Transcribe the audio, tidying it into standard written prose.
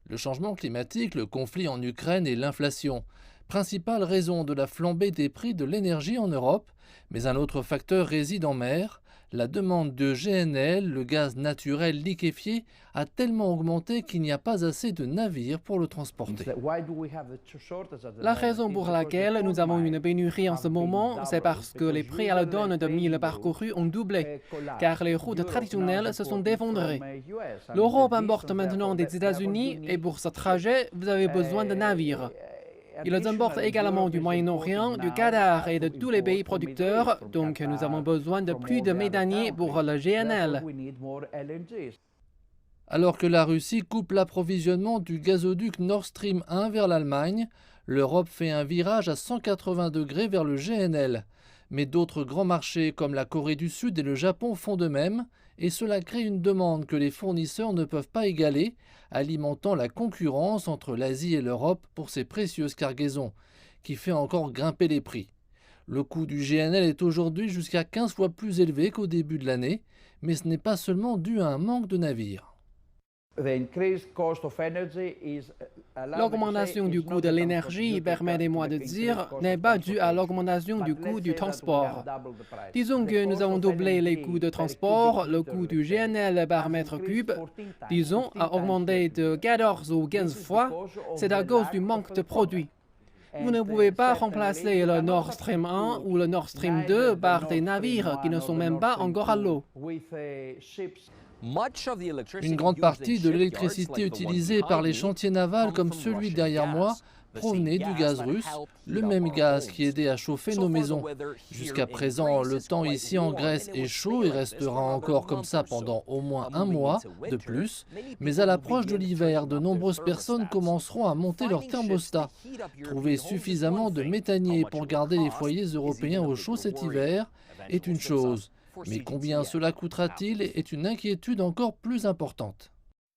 Le changement climatique, le conflit en Ukraine et l'inflation. Principale raison de la flambée des prix de l'énergie en Europe, mais un autre facteur réside en mer. La demande de GNL, le gaz naturel liquéfié, a tellement augmenté qu'il n'y a pas assez de navires pour le transporter. La raison pour laquelle nous avons une pénurie en ce moment, c'est parce que les prix à la tonne de mille parcourus ont doublé, car les routes traditionnelles se sont effondrées. L'Europe importe maintenant des États-Unis et pour ce trajet, vous avez besoin de navires. Ils importent également du Moyen-Orient, du Qatar et de tous les pays producteurs, donc nous avons besoin de plus de méthaniers pour le GNL. Alors que la Russie coupe l'approvisionnement du gazoduc Nord Stream 1 vers l'Allemagne, l'Europe fait un virage à 180 degrés vers le GNL. Mais d'autres grands marchés comme la Corée du Sud et le Japon font de même, et cela crée une demande que les fournisseurs ne peuvent pas égaler, alimentant la concurrence entre l'Asie et l'Europe pour ces précieuses cargaisons, qui fait encore grimper les prix. Le coût du GNL est aujourd'hui jusqu'à 15 fois plus élevé qu'au début de l'année, mais ce n'est pas seulement dû à un manque de navires. L'augmentation du coût de l'énergie, permettez-moi de dire, n'est pas due à l'augmentation du coût du transport. Disons que nous avons doublé les coûts de transport, le coût du GNL par mètre cube, disons, a augmenté de 14 ou 15 fois, c'est à cause du manque de produits. Vous ne pouvez pas remplacer le Nord Stream 1 ou le Nord Stream 2 par des navires qui ne sont même pas encore à l'eau. Une grande partie de l'électricité utilisée par les chantiers navals comme celui derrière moi provenait du gaz russe, le même gaz qui aidait à chauffer nos maisons. Jusqu'à présent, le temps ici en Grèce est chaud et restera encore comme ça pendant au moins un mois de plus, mais à l'approche de l'hiver, de nombreuses personnes commenceront à monter leur thermostat. Trouver suffisamment de méthaniers pour garder les foyers européens au chaud cet hiver est une chose, mais combien cela coûtera-t-il est une inquiétude encore plus importante.